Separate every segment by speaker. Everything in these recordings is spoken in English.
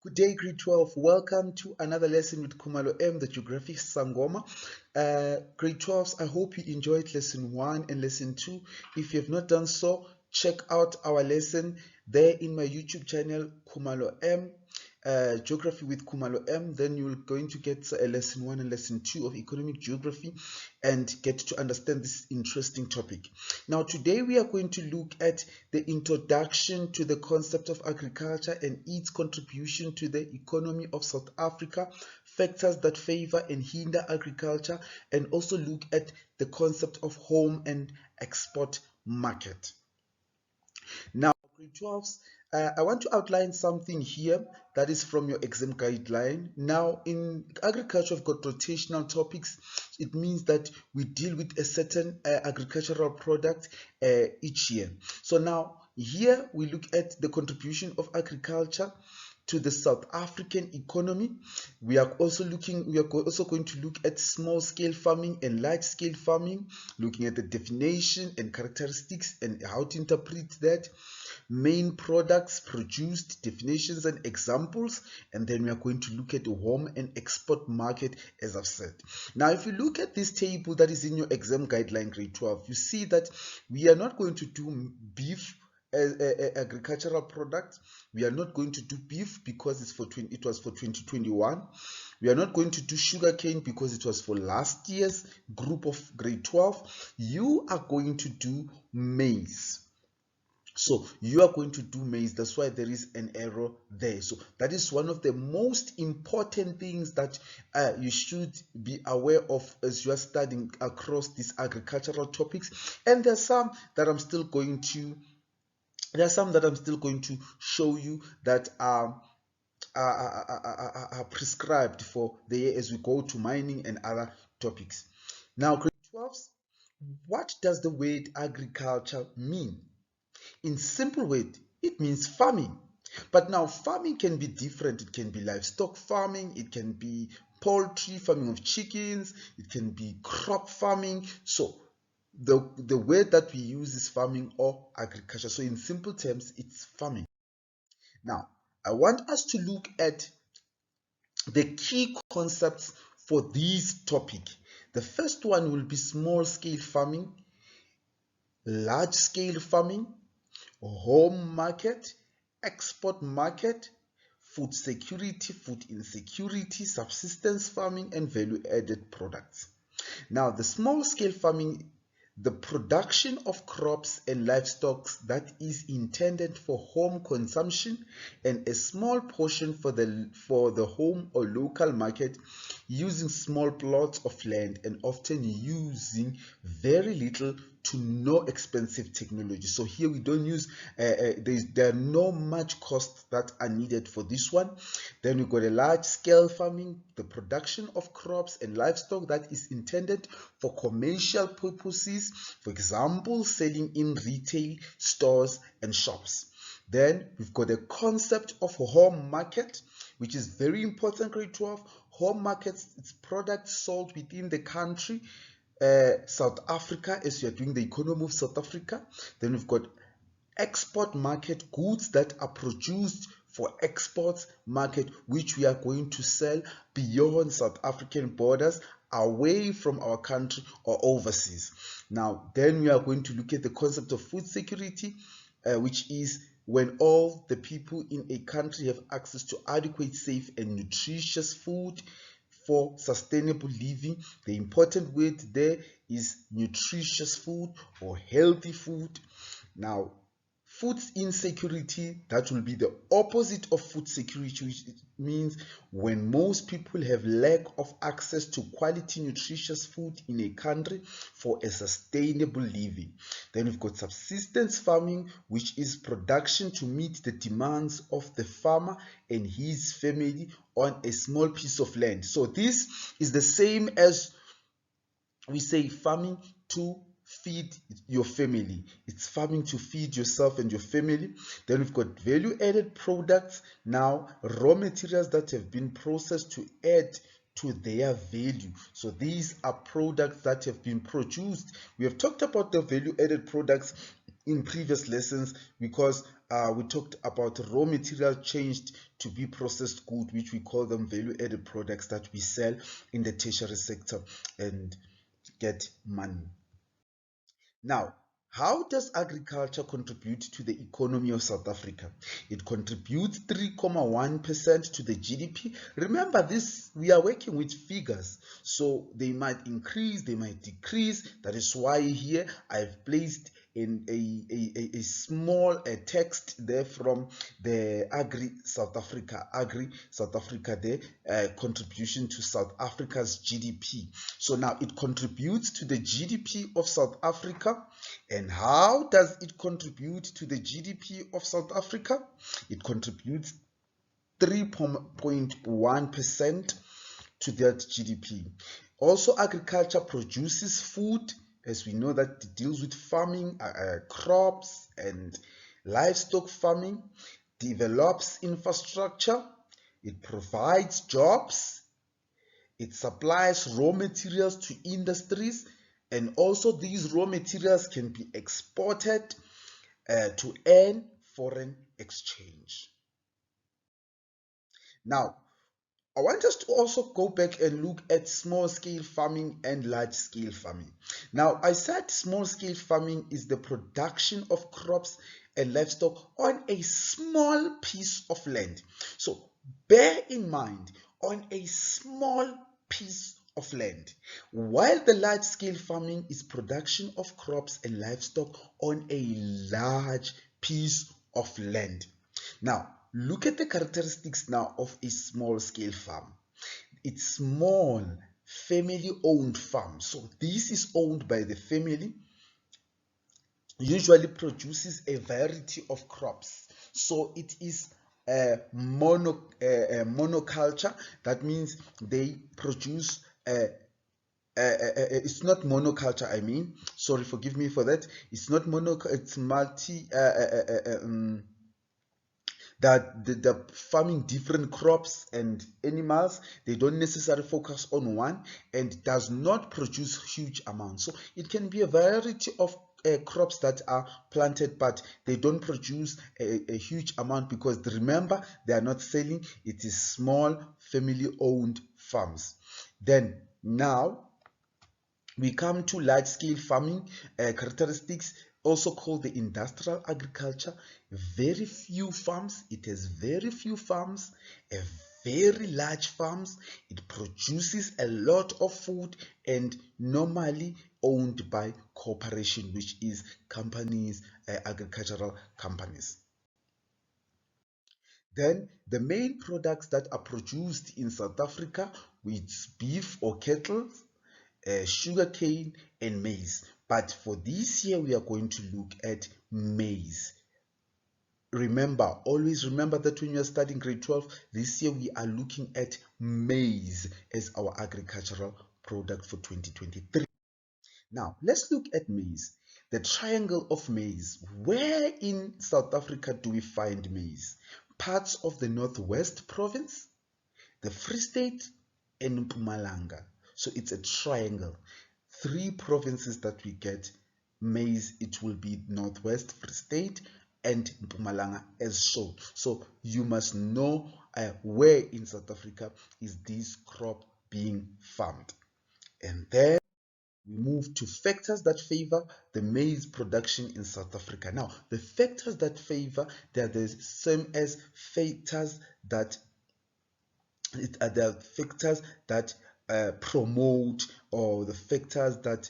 Speaker 1: Good day, grade 12. Welcome to another lesson with KHUMALO.M, the Geography Sangoma. Grade 12s, I hope you enjoyed lesson 1 and lesson 2. If you have not done so, check out our lesson there in my YouTube channel, KHUMALO.M. Geography with KHUMALO.M. Then you're going to get a lesson 1 and lesson 2 of economic geography and get to understand this interesting topic. Now today we are going to look at the introduction to the concept of agriculture and its contribution to the economy of South Africa, factors that favor and hinder agriculture, and also look at the concept of home and export market. Now, grade 12s, I want to outline something here that is from your exam guideline. Now, in agriculture, we've got rotational topics. It means that we deal with a certain agricultural product each year. So now, here we look at the contribution of agriculture to the South African economy. We are also going to look at small-scale farming and large-scale farming, looking at the definition and characteristics and how to interpret that, main products produced, definitions and examples, and then we are going to look at the home and export market, as I've said. Now, if you look at this table that is in your exam guideline, grade 12, you see that we are not going to do beef agricultural product. We are not going to do beef because it was for 2021. We are not going to do sugarcane because it was for last year's group of grade 12. You are going to do maize. So you are going to do maize. That's why there is an error there. So that is one of the most important things that you should be aware of as you are studying across these agricultural topics. And there's some that I'm still going to show you that are prescribed for the year as we go to mining and other topics. Now, grade 12s, what does the word agriculture mean? In simple word, it means farming. But now farming can be different. It can be livestock farming, it can be poultry, farming of chickens, it can be crop farming. So the word that we use is farming or agriculture. So in simple terms, it's farming. Now, I want us to look at the key concepts for this topic. The first one will be small-scale farming, large-scale farming, home market, export market, food security, food insecurity, subsistence farming, and value-added products. Now, the small-scale farming, the production of crops and livestock that is intended for home consumption and a small portion for the home or local market, using small plots of land and often using very little to no expensive technology. So here we don't use, there are no much costs that are needed for this one. Then we've got a large scale farming, the production of crops and livestock that is intended for commercial purposes, for example, selling in retail stores and shops. Then we've got a concept of home market, which is very important, grade 12. Home markets, it's products sold within the country, South Africa, as you are doing the economy of South Africa. Then we've got export market, goods that are produced for exports market, which we are going to sell beyond South African borders, away from our country or overseas. Now, then we are going to look at the concept of food security, which is when all the people in a country have access to adequate, safe, and nutritious food for sustainable living. The important word there is nutritious food or healthy food. Now, food insecurity, that will be the opposite of food security, which means when most people have lack of access to quality nutritious food in a country for a sustainable living. Then we've got subsistence farming, which is production to meet the demands of the farmer and his family on a small piece of land. So this is the same as we say farming to feed your family. It's farming to feed yourself and your family. Then we've got value-added products. Now, raw materials that have been processed to add to their value. So these are products that have been produced. We have talked about the value-added products in previous lessons because we talked about raw material changed to be processed good, which we call them value-added products that we sell in the tertiary sector and get money. Now, how does agriculture contribute to the economy of South Africa? It contributes 3.1% to the GDP. Remember this, we are working with figures, so they might increase, they might decrease. That is why here I've placed in a small text there from the Agri South Africa there, contribution to South Africa's GDP. So now it contributes to the GDP of South Africa. And how does it contribute to the GDP of South Africa? It contributes 3.1% to that GDP. Also, agriculture produces food, as we know that it deals with farming, crops and livestock farming, develops infrastructure, it provides jobs, it supplies raw materials to industries, and also these raw materials can be exported to earn foreign exchange. Now, I want us to also go back and look at small-scale farming and large-scale farming. Now, I said small-scale farming is the production of crops and livestock on a small piece of land. So, bear in mind, on a small piece of land, while the large-scale farming is production of crops and livestock on a large piece of land. Now, look at the characteristics now of a small-scale farm. It's small, family-owned farm. So this is owned by the family, usually produces a variety of crops. So it is a monoculture. That means they produce it's not monoculture, I mean, sorry, forgive me for that. It's not it's multi that the farming different crops and animals. They don't necessarily focus on one, and does not produce huge amounts. So it can be a variety of crops that are planted, but they don't produce a huge amount, because remember, they are not selling. It is small family owned farms. Then now we come to large scale farming characteristics, also called the industrial agriculture. Very few farms. It has very few farms, a very large farms. It produces a lot of food, and normally owned by corporation, which is companies, agricultural companies. Then the main products that are produced in South Africa, with beef or cattle, sugarcane and maize. But for this year, we are going to look at maize. Remember, always remember that when you are studying grade 12, this year we are looking at maize as our agricultural product for 2023. Now, let's look at maize. The triangle of maize. Where in South Africa do we find maize? Parts of the Northwest Province, the Free State, and Mpumalanga. So it's a triangle. 3 provinces that we get maize. It will be Northwest, Free State, and Mpumalanga as shown. So you must know where in South Africa is this crop being farmed. And then we move to factors that favor the maize production in South Africa. Now, the factors that favor, they are the same as factors that promote, or the factors that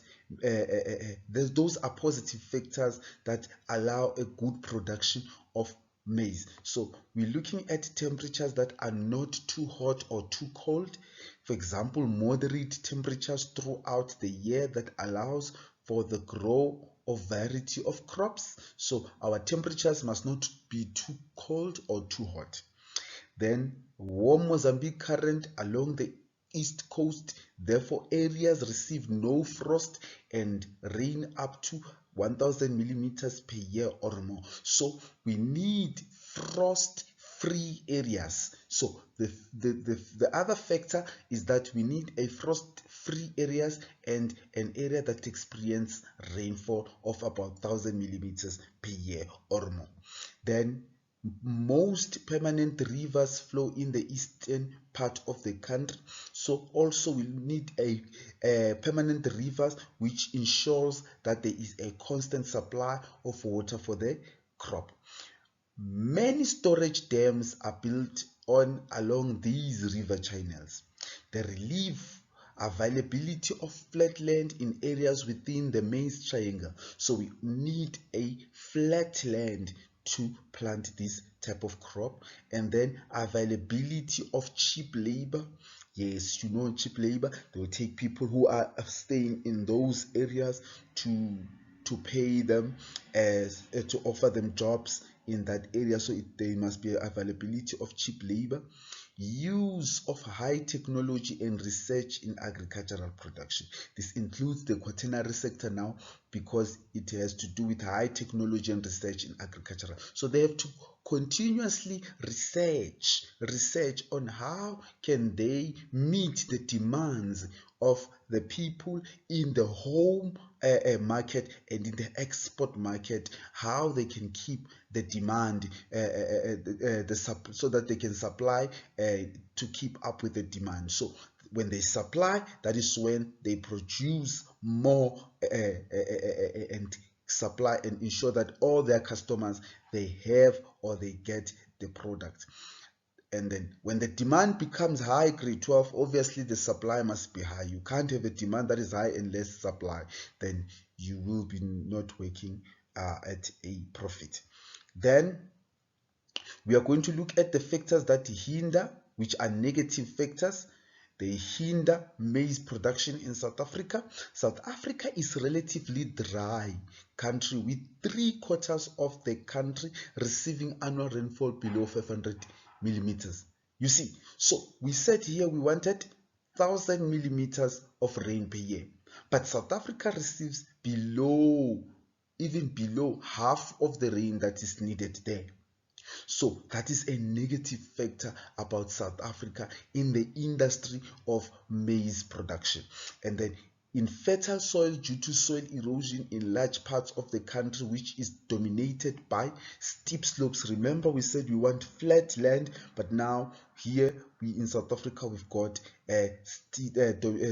Speaker 1: those are positive factors that allow a good production of maize. So we're looking at temperatures that are not too hot or too cold. For example, moderate temperatures throughout the year that allows for the growth of variety of crops. So our temperatures must not be too cold or too hot. Then warm Mozambique current along the east coast, therefore areas receive no frost and rain up to 1000 millimeters per year or more. So we need frost free areas. So the other factor is that we need a frost free areas and an area that experience rainfall of about 1000 millimeters per year or more. Then most permanent rivers flow in the eastern part of the country, so also we need a permanent rivers which ensures that there is a constant supply of water for the crop. Many storage dams are built on along these river channels. The relief availability of flat land in areas within the maize triangle. So we need a flat land to plant this type of crop. And then availability of cheap labor. Yes, you know, cheap labor, they will take people who are staying in those areas to pay them as to offer them jobs in that area. So there must be availability of cheap labor, use of high technology and research in agricultural production. This includes the quaternary sector now, because it has to do with high technology and research in agriculture. So they have to continuously research on how can they meet the demands of the people in the home market and in the export market, how they can keep the demand so that they can supply to keep up with the demand. So when they supply, that is when they produce more and supply and ensure that all their customers, they have or they get the product. And then when the demand becomes high, grade 12, obviously the supply must be high. You can't have a demand that is high and less supply. Then you will be not working at a profit. Then we are going to look at the factors that hinder, which are negative factors. They hinder maize production in South Africa. South Africa is a relatively dry country with 3/4 of the country receiving annual rainfall below 500 millimeters. You see, so we said here we wanted 1,000 millimeters of rain per year, but South Africa receives even below half of the rain that is needed there. So that is a negative factor about South Africa in the industry of maize production. And then infertile soil due to soil erosion in large parts of the country, which is dominated by steep slopes. Remember, we said we want flat land, but now here in South Africa we've got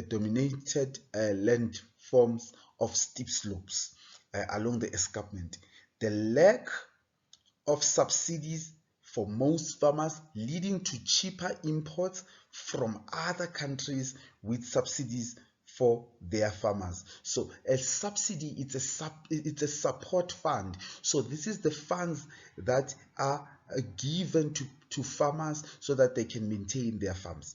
Speaker 1: dominated land forms of steep slopes along the escarpment. The lack of subsidies for most farmers, leading to cheaper imports from other countries with subsidies for their farmers. So a subsidy, it's a support fund. So this is the funds that are given to farmers so that they can maintain their farms.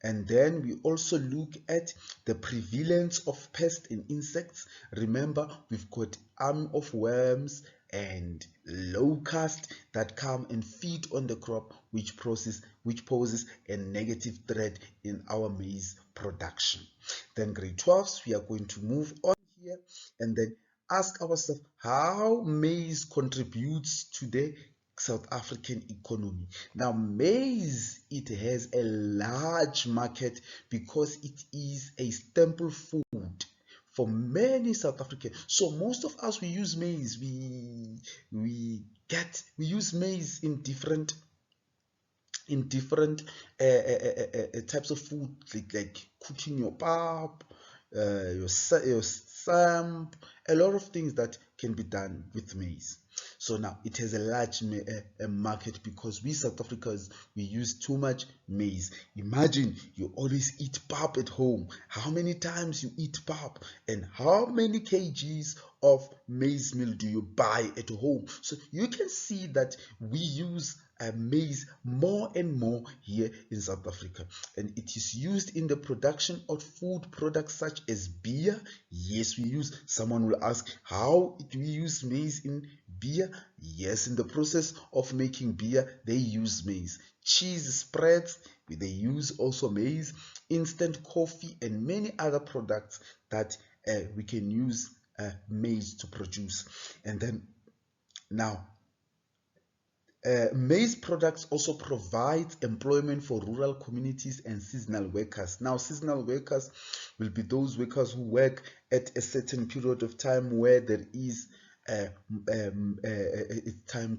Speaker 1: And then we also look at the prevalence of pests and insects. Remember, we've got army of worms and locusts that come and feed on the crop, which poses a negative threat in our maize production. Then grade 12s, we are going to move on here and then ask ourselves how maize contributes to the South African economy. Now, maize, it has a large market because it is a staple food for many South Africans. So most of us, we use maize. We use maize in different types of food, like cooking your pap, your samp, a lot of things that can be done with maize. So now it has a large market because we South Africans, we use too much maize. Imagine you always eat pap at home. How many times you eat pap and how many kgs of maize meal do you buy at home? So you can see that we use maize more and more here in South Africa, and it is used in the production of food products such as beer. Yes, we use. Someone will ask, how do we use maize in beer? Yes, in the process of making beer, they use maize. Cheese spreads, they use also maize. Instant coffee and many other products that we can use maize to produce. And then now, maize products also provide employment for rural communities and seasonal workers. Now, seasonal workers will be those workers who work at a certain period of time where there is it's time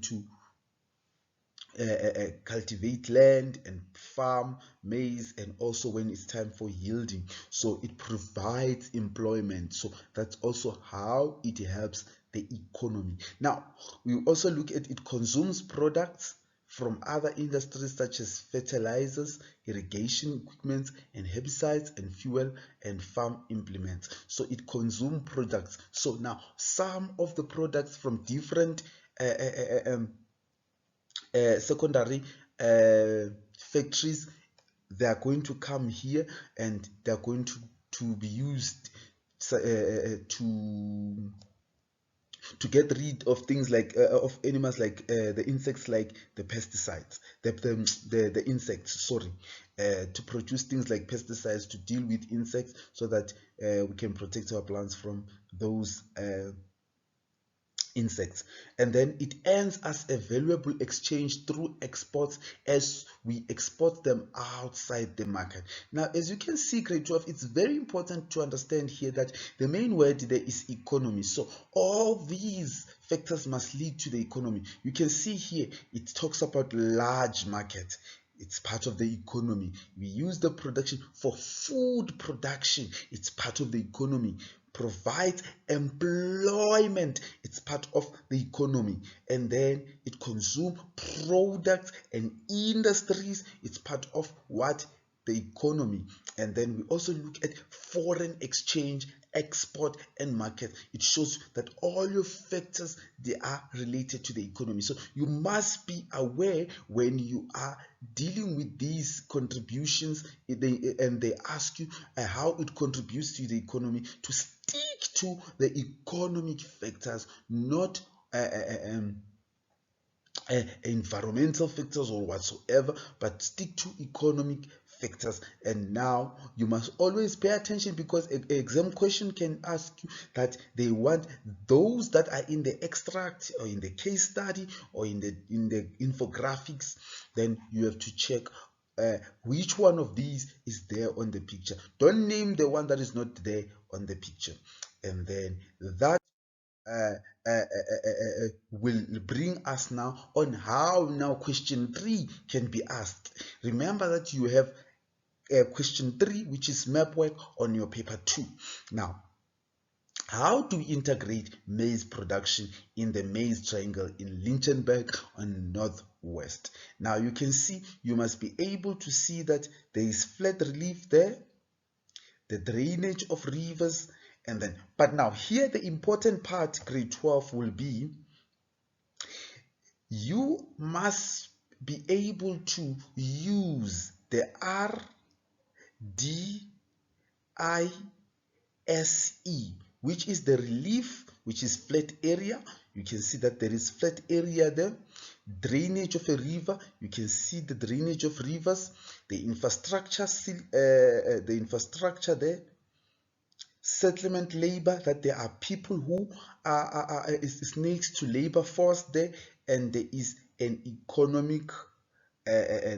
Speaker 1: cultivate land and farm maize, and also when it's time for yielding. So it provides employment. So that's also how it helps the economy. Now we also look at it consumes products from other industries such as fertilizers, irrigation equipment, and herbicides, and fuel and farm implements. So it consumes products. So now some of the products from different secondary factories, they are going to come here, and they are going to be used to get rid of things like of animals like the insects, like the pesticides, the insects, sorry, to produce things like pesticides to deal with insects, so that we can protect our plants from those insects. And then it earns us a valuable exchange through exports as we export them outside the market. Now, as you can see, grade 12, it's very important to understand here that the main word there is economy. So all these factors must lead to the economy. You can see here it talks about large market. It's part of the economy. We use the production for food production. It's part of the economy. Provides employment. It's part of the economy. And then it consumes products and industries. It's part of what? The economy. And then we also look at foreign exchange, export, and market. It shows that all your factors, they are related to the economy. So you must be aware when you are dealing with these contributions, and they ask you how it contributes to the economy, to stick to the economic factors, not environmental factors or whatsoever, but stick to economic factors. And now you must always pay attention, because an exam question can ask you that they want those that are in the extract or in the case study or in the infographics. Then you have to check which one of these is there on the picture. Don't name the one that is not there on the picture. And then that will bring us now on how now question 3 can be asked. Remember that you have question 3, which is map work, on your paper 2. Now, how do we integrate maize production in the maize triangle in Lichtenburg on northwest? Now you can see, you must be able to see that there is flat relief there, the drainage of rivers. And then, but now here the important part, grade 12, will be you must be able to use the RDISE, which is the relief, which is flat area. You can see that there is flat area there. Drainage of a river, you can see the drainage of rivers, the infrastructure there, settlement labor, that there are people who is next to labor force there, and there is an economic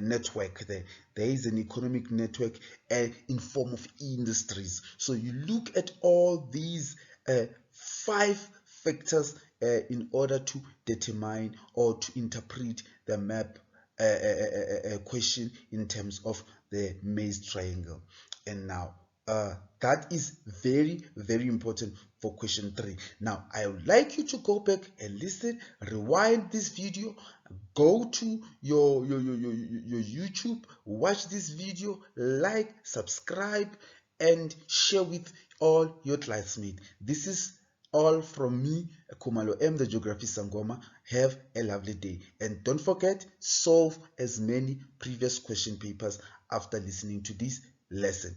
Speaker 1: network there. There is an economic network in form of industries. So you look at all these 5 factors in order to determine or to interpret the map question in terms of the maize triangle. And now that is very, very important for question 3. Now I would like you to go back and listen, rewind this video, go to your YouTube, watch this video, like, subscribe, and share with all your classmates. This is all from me, KHUMALO.M, the Geography Sangoma. Have a lovely day, and don't forget, solve as many previous question papers after listening to this lesson.